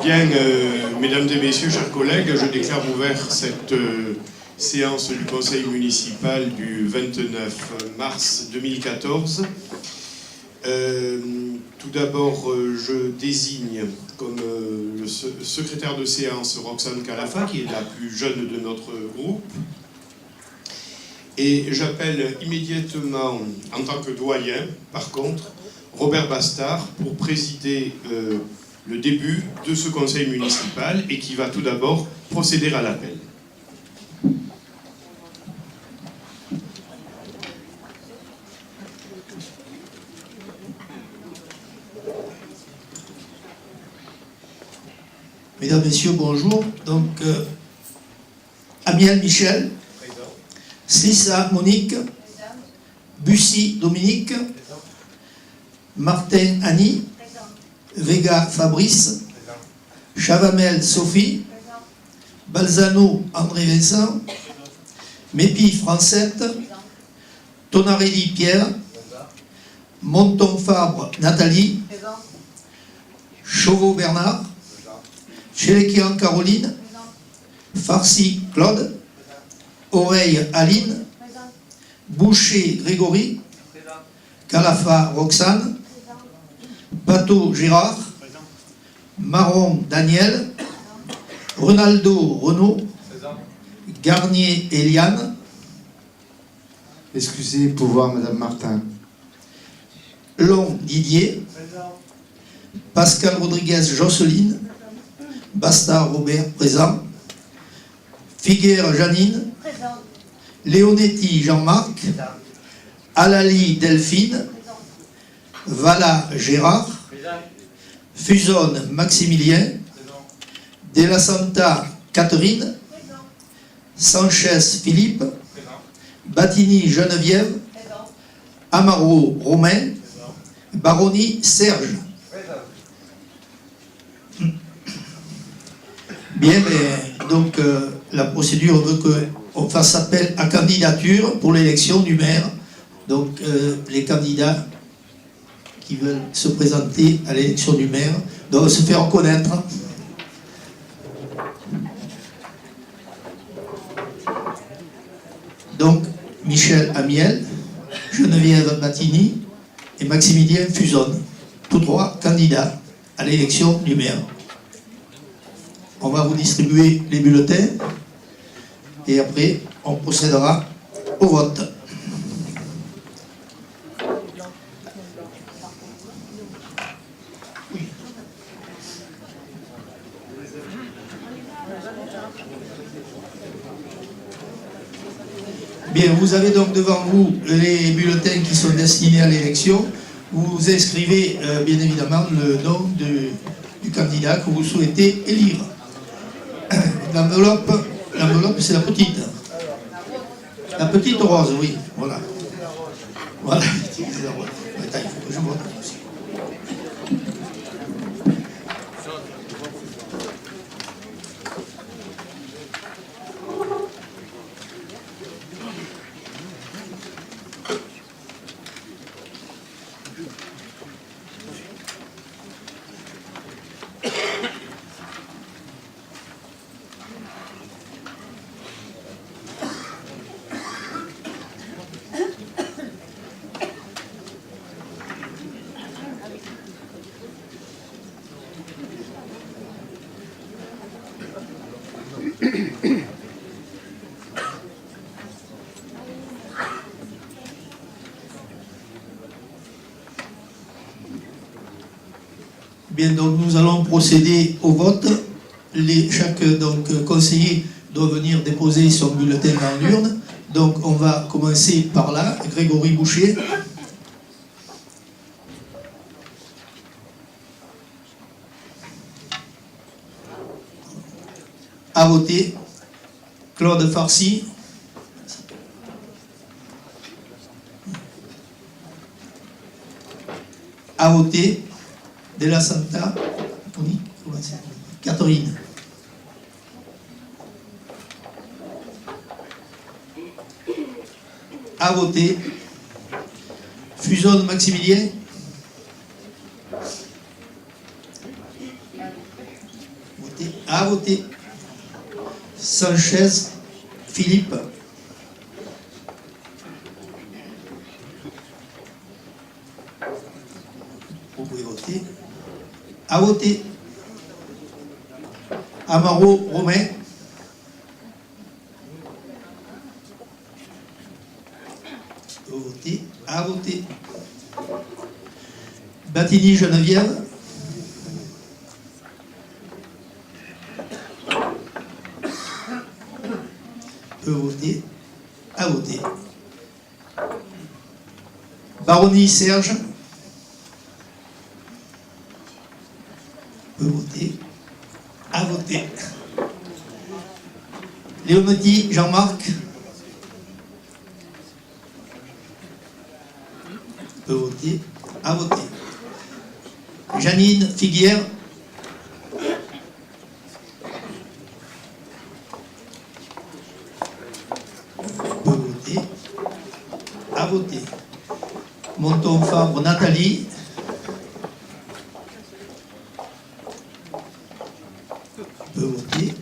Bien, mesdames et messieurs, chers collègues, je déclare ouvert cette séance du conseil municipal du 29 mars 2014. Tout d'abord, je désigne comme le secrétaire de séance Roxane Calafa, qui est la plus jeune de notre groupe. Et j'appelle immédiatement, en tant que doyen, par contre, Robert Bastard pour présider le début de ce conseil municipal et qui va tout d'abord procéder à l'appel. Mesdames, Messieurs, bonjour. Donc, Amiel Michel, Slissa Monique, Bussy Dominique, Martin Annie, Vega Fabrice, Chavamel Sophie, Balzano André Vincent, Mépi Francette, Tonarelli Pierre, Monton Fabre Nathalie, Chauveau Bernard, Chéléquian Caroline, Farcy Claude, Oreille Aline, Boucher Grégory, Calafa Roxane, Pato Gérard, Marron Daniel, Ronaldo Renaud, Garnier Eliane. Excusez pour voir Madame Martin. Long Didier, Pascal Rodriguez Jocelyne, Bastard Robert présent, Figuère Janine, Leonetti Jean-Marc, Alali Delphine, Vala Gérard, Fusonne Maximilien, De la Santa Catherine, Sanchez Philippe, Battini Geneviève, Amaro Romain, Baroni Serge. Bien, mais donc la procédure veut qu'on fasse appel à candidature pour l'élection du maire. Donc les candidats qui veulent se présenter à l'élection du maire doivent se faire connaître. Donc Michel Amiel, Geneviève Battini et Maximilien Fusonne, tous trois candidats à l'élection du maire. On va vous distribuer les bulletins et après on procédera au vote. Bien, vous avez donc devant vous les bulletins qui sont destinés à l'élection. Vous inscrivez bien évidemment le nom du candidat que vous souhaitez élire. L'enveloppe, c'est la petite. La petite rose, oui, voilà. Voilà, c'est la rose. Attends, il faut que je vote aussi. Bien, donc nous allons procéder au vote. Chaque conseiller doit venir déposer son bulletin dans l'urne. Donc on va commencer par là. Grégory Boucher. À voter. Claude Farcy. À voter. De la Santa Catherine. À voter. Fusonne Maximilien. à voter. Sanchez Philippe. Vous pouvez voter. À voter. Amaro Romain. Vous votez. À voter. Battini Geneviève. Peut voter. À voter. Baroni Serge. Peut voter. À voter. Léonetti Jean-Marc. Peut voter. À voter. Janine Figuière. Peut voter. À voter. Monton-Fabre Nathalie. Peut voter.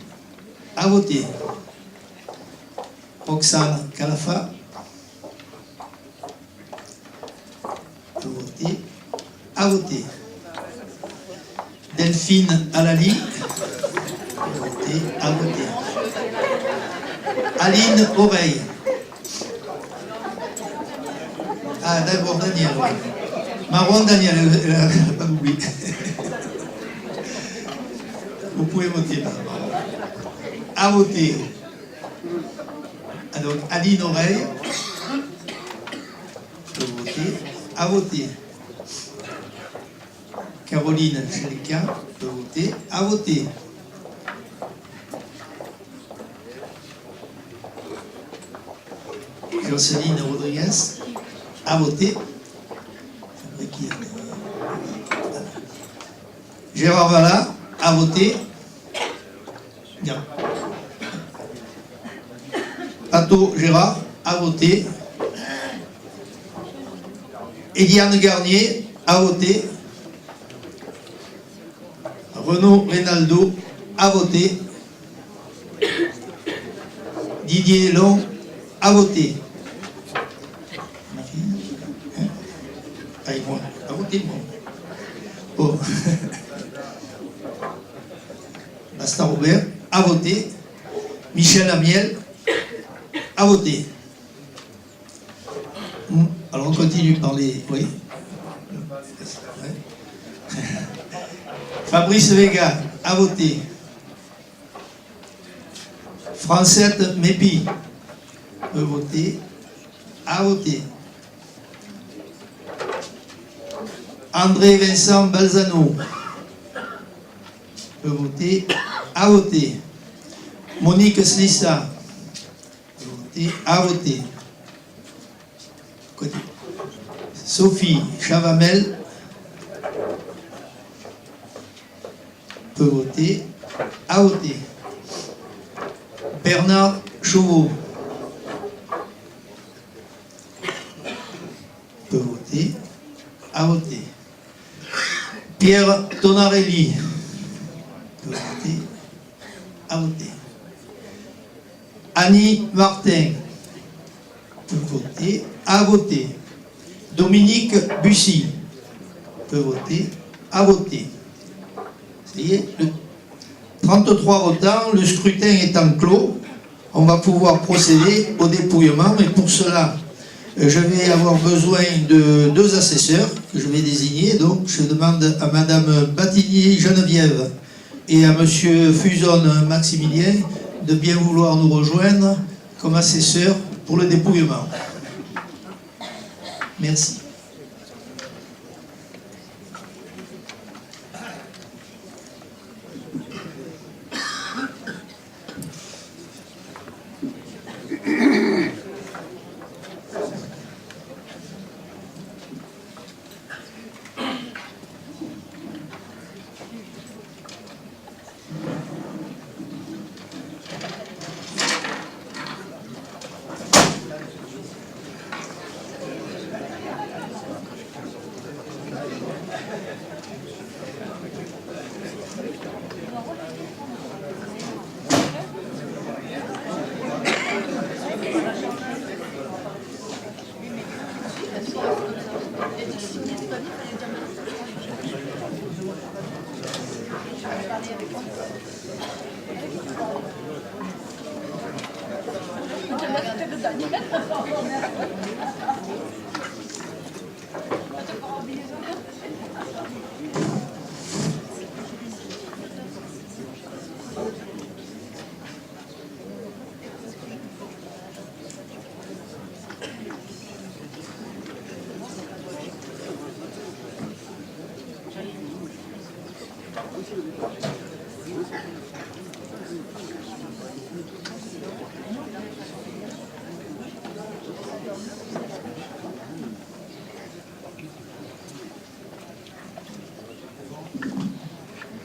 À voter. Roxane Calafa. Peut voter. À voter. Delphine Alali. Peut voter. À voter. Aline Oreille. Ah, d'abord Daniel. Marron Daniel, elle n'a pas oublié. Vous pouvez voter. À voter. Donc, Aline Oreille. Peut voter. À voter. Caroline Chelka peut voter. À voter. Jocelyne Rodriguez. À voter. Gérard Vallat. À voter. Bien. Pato Gérard. À voter. Eliane Garnier. À voter. Renaud Reynaldo. À voter. Didier Long. À voter. Allez, moi. À voter, moi. Oh. Basta Robert. À voter. Michel Amiel. À voter. Alors on continue par les... Oui. Fabrice Vega. À voter. Francette Mépi. Peut voter. À voter. André Vincent Balzano. Peut voter. À voter. Monique Slissa. Peut voter. À voter. Sophie Chavamel. Peut voter. À voter. Bernard Chauveau. Peut voter. À voter. Pierre Tonarelli. Peut voter. À voter. Annie Martin. Peut voter. À voter. Dominique Bussy. Peut voter. À voter. Ça y est, 33 votants, le scrutin étant clos, on va pouvoir procéder au dépouillement. Et pour cela, je vais avoir besoin de 2 assesseurs que je vais désigner. Donc, je demande à Madame Battini Geneviève et à Monsieur Fusonne Maximilien de bien vouloir nous rejoindre comme assesseurs pour le dépouillement. Merci.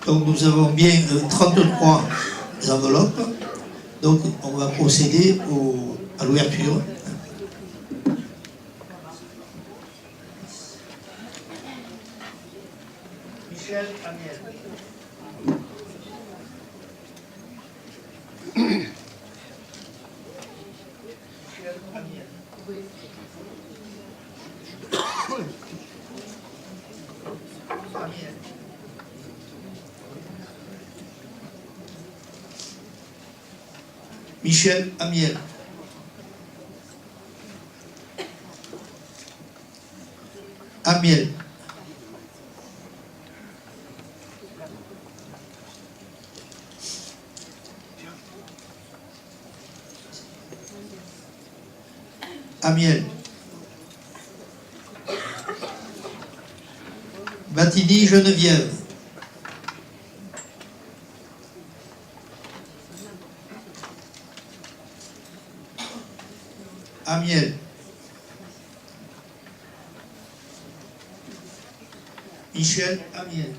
Donc nous avons bien 33 enveloppes. Donc on va procéder à l'ouverture. Michel Amiel. Michel Amiel. Amiel. Michel Amiel. Amiel. Amiel. Battini Geneviève. Amiel. Michel Amiel.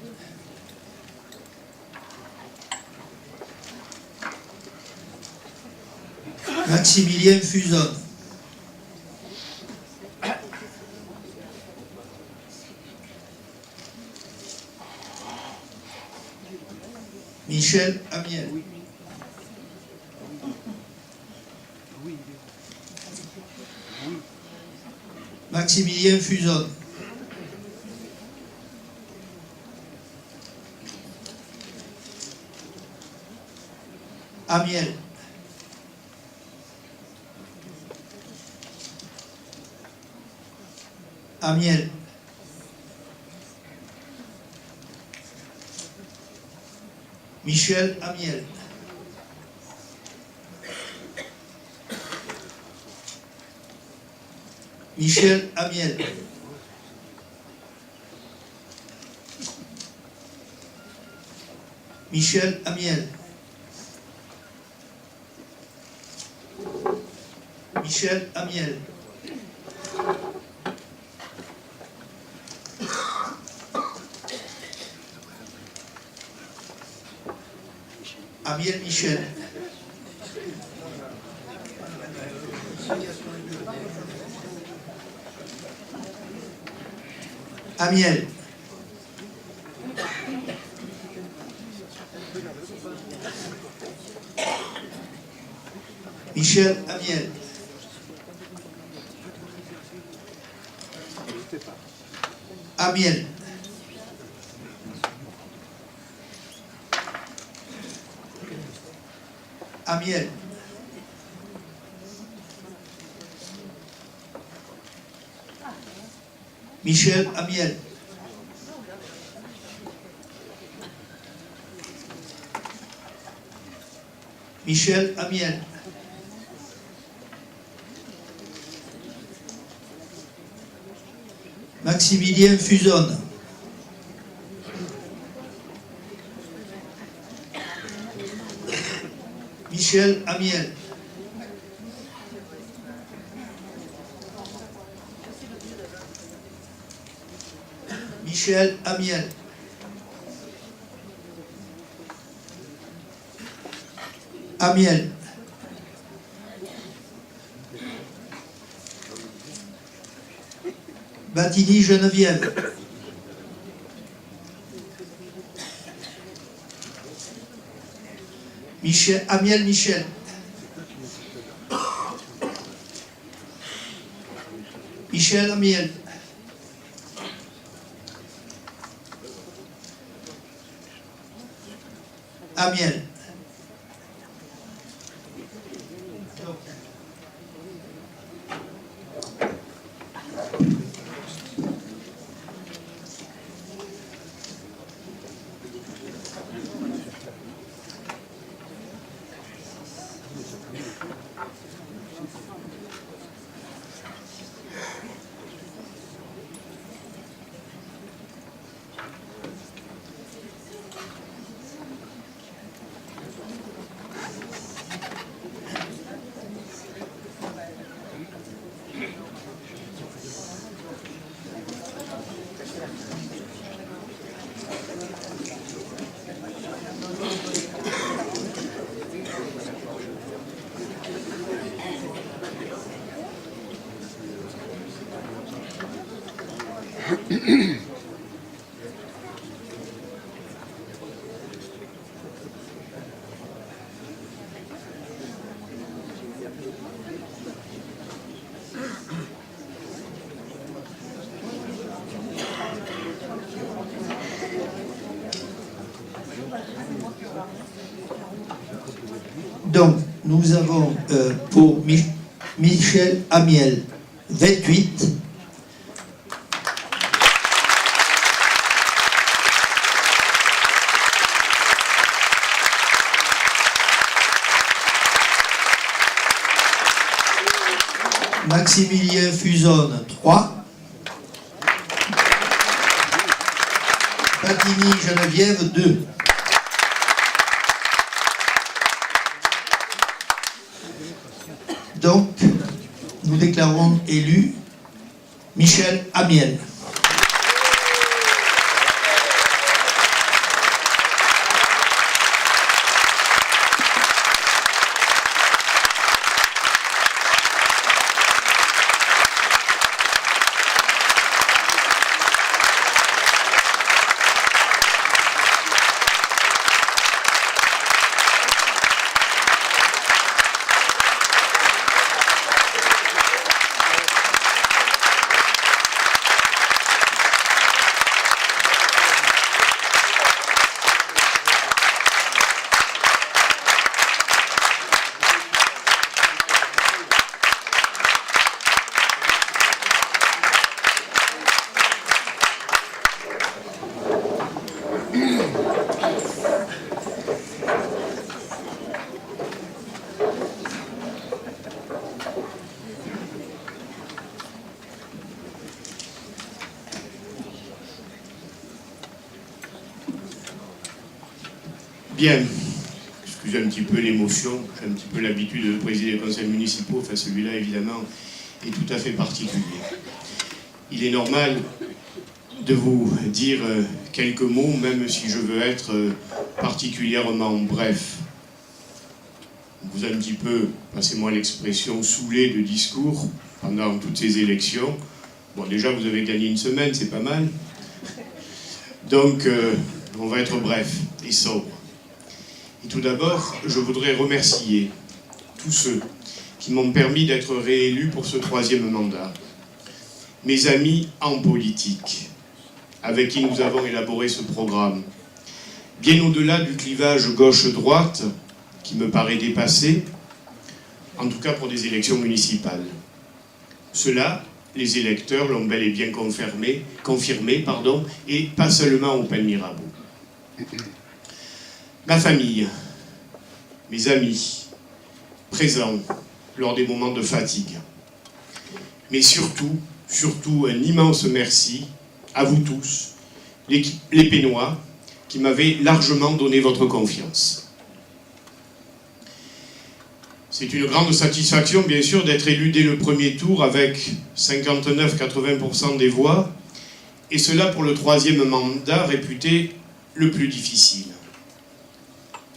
Maximilien Fuson. Michel Amiel. Maximilien Fuson. Amiel. Amiel. Michel Amiel. Michel Amiel. Michel Amiel. Michel Amiel. Amiel Michel. Amiel. Michel Amiel. Amiel. Amiel. Michel Amiel. Michel Amiel. Maximilien Fuson. Michel Amiel. Michel Amiel. Amiel. Battini Geneviève. Michel, Amiel Michel. Michel Amiel. Amiel. Donc, nous avons pour Michel Amiel 28. Maximilien Fusonne 3. Patini Geneviève 2. Donc, nous déclarons élu Michel Amiel. Bien, excusez un petit peu l'émotion, j'ai un petit peu l'habitude de présider les conseils municipaux, enfin celui-là évidemment est tout à fait particulier. Il est normal de vous dire quelques mots, même si je veux être particulièrement bref. On vous a un petit peu, passez-moi l'expression, saoulé de discours pendant toutes ces élections. Bon, déjà vous avez gagné une semaine, c'est pas mal. Donc, on va être bref et sobre. Et tout d'abord, je voudrais remercier tous ceux qui m'ont permis d'être réélu pour ce 3e mandat. Mes amis en politique, avec qui nous avons élaboré ce programme. Bien au-delà du clivage gauche-droite, qui me paraît dépassé, en tout cas pour des élections municipales. Cela, les électeurs l'ont bel et bien confirmé, et pas seulement au Pen Mirabeau. Ma famille, mes amis, présents lors des moments de fatigue. Mais surtout un immense merci à vous tous, les Pénois, qui m'avez largement donné votre confiance. C'est une grande satisfaction, bien sûr, d'être élu dès le premier tour avec 59-80% des voix, et cela pour le 3e mandat réputé le plus difficile.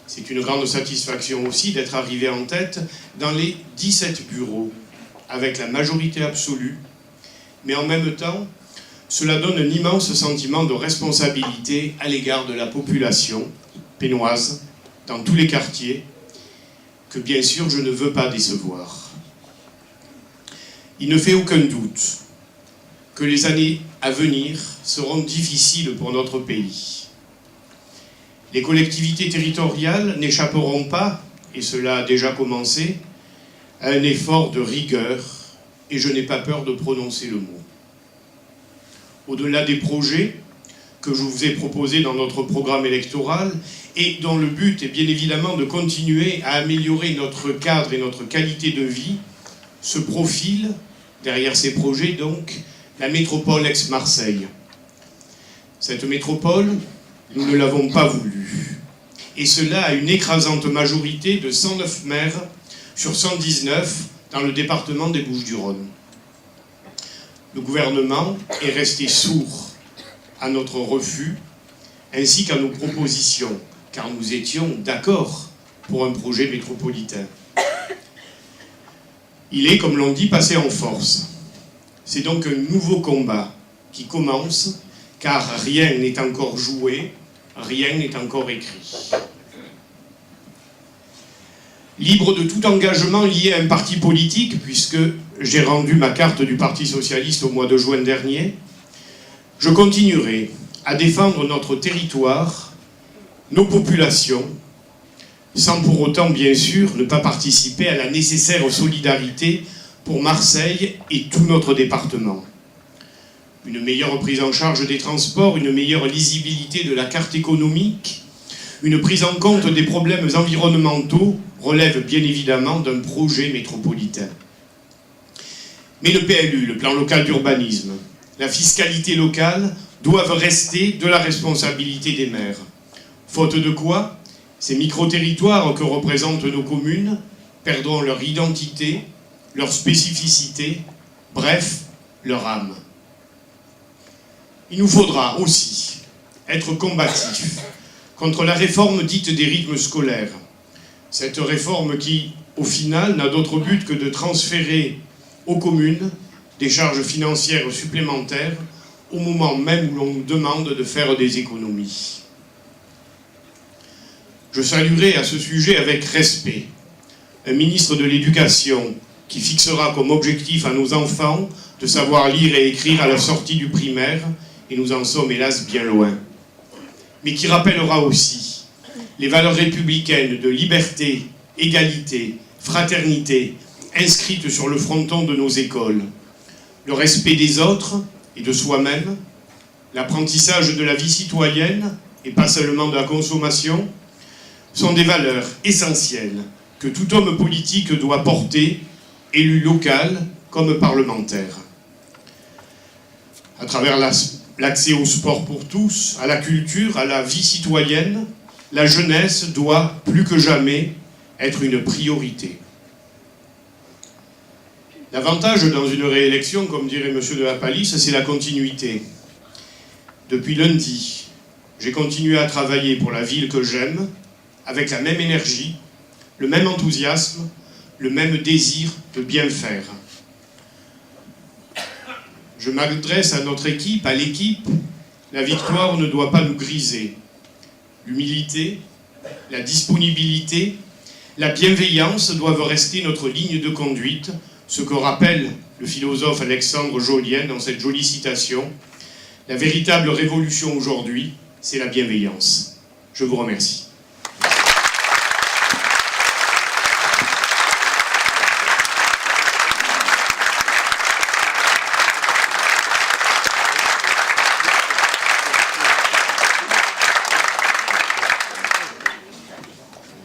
C'est une grande satisfaction aussi d'être arrivé en tête dans les 17 bureaux, avec la majorité absolue, mais en même temps, cela donne un immense sentiment de responsabilité à l'égard de la population pénoise, dans tous les quartiers, que bien sûr je ne veux pas décevoir. Il ne fait aucun doute que les années à venir seront difficiles pour notre pays. Les collectivités territoriales n'échapperont pas, et cela a déjà commencé, à un effort de rigueur, et je n'ai pas peur de prononcer le mot. Au-delà des projets que je vous ai proposés dans notre programme électoral, et dont le but est bien évidemment de continuer à améliorer notre cadre et notre qualité de vie, se profile, derrière ces projets donc, la métropole ex-Marseille. Cette métropole, nous ne l'avons pas voulu. Et cela à une écrasante majorité de 109 maires sur 119 dans le département des Bouches-du-Rhône. Le gouvernement est resté sourd à notre refus ainsi qu'à nos propositions, car nous étions d'accord pour un projet métropolitain. Il est, comme l'on dit, passé en force. C'est donc un nouveau combat qui commence, car rien n'est encore joué, rien n'est encore écrit. Libre de tout engagement lié à un parti politique, puisque j'ai rendu ma carte du Parti socialiste au mois de juin dernier, je continuerai à défendre notre territoire, nos populations, sans pour autant, bien sûr, ne pas participer à la nécessaire solidarité pour Marseille et tout notre département. Une meilleure prise en charge des transports, une meilleure lisibilité de la carte économique, une prise en compte des problèmes environnementaux relève bien évidemment d'un projet métropolitain. Mais le PLU, le plan local d'urbanisme, la fiscalité locale doivent rester de la responsabilité des maires. Faute de quoi, ces micro-territoires que représentent nos communes perdront leur identité, leur spécificité, bref, leur âme. Il nous faudra aussi être combatifs contre la réforme dite des rythmes scolaires. Cette réforme qui, au final, n'a d'autre but que de transférer aux communes des charges financières supplémentaires au moment même où l'on nous demande de faire des économies. Je saluerai à ce sujet avec respect un ministre de l'Éducation qui fixera comme objectif à nos enfants de savoir lire et écrire à la sortie du primaire, et nous en sommes hélas bien loin. Mais qui rappellera aussi les valeurs républicaines de liberté, égalité, fraternité, inscrites sur le fronton de nos écoles. Le respect des autres et de soi-même, l'apprentissage de la vie citoyenne, et pas seulement de la consommation, sont des valeurs essentielles que tout homme politique doit porter, élu local comme parlementaire. À travers l'accès au sport pour tous, à la culture, à la vie citoyenne, la jeunesse doit, plus que jamais, être une priorité. L'avantage dans une réélection, comme dirait M. de la Palisse, c'est la continuité. Depuis lundi, j'ai continué à travailler pour la ville que j'aime, avec la même énergie, le même enthousiasme, le même désir de bien faire. Je m'adresse à notre équipe, à l'équipe. La victoire ne doit pas nous griser. L'humilité, la disponibilité, la bienveillance doivent rester notre ligne de conduite, ce que rappelle le philosophe Alexandre Jolien dans cette jolie citation. La véritable révolution aujourd'hui, c'est la bienveillance. Je vous remercie.